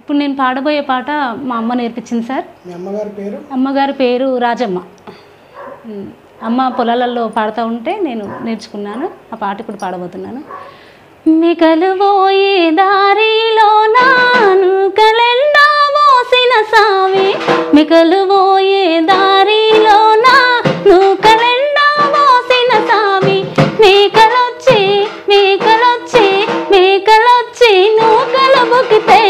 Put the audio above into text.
ఇప్పుడు నేను పాడబోయే పాట మా అమ్మ నేర్పించింది సార్. మీ అమ్మగారి పేరు? అమ్మగారి పేరు రాజమ్మ. అమ్మ పొలాలలో పాడుతూ ఉంటే నేను నేర్చుకున్నాను. ఆ పాట ఇప్పుడు పాడబోతున్నాను. మికలు పోయే దారిలో నాను కలెండా మోసిన సావి, మికలు పోయే దారిలో నాను కలెండా మోసిన సావి, మేకలొచ్చి మేకలొచ్చి మేకలొచ్చి నూకలు బుకితే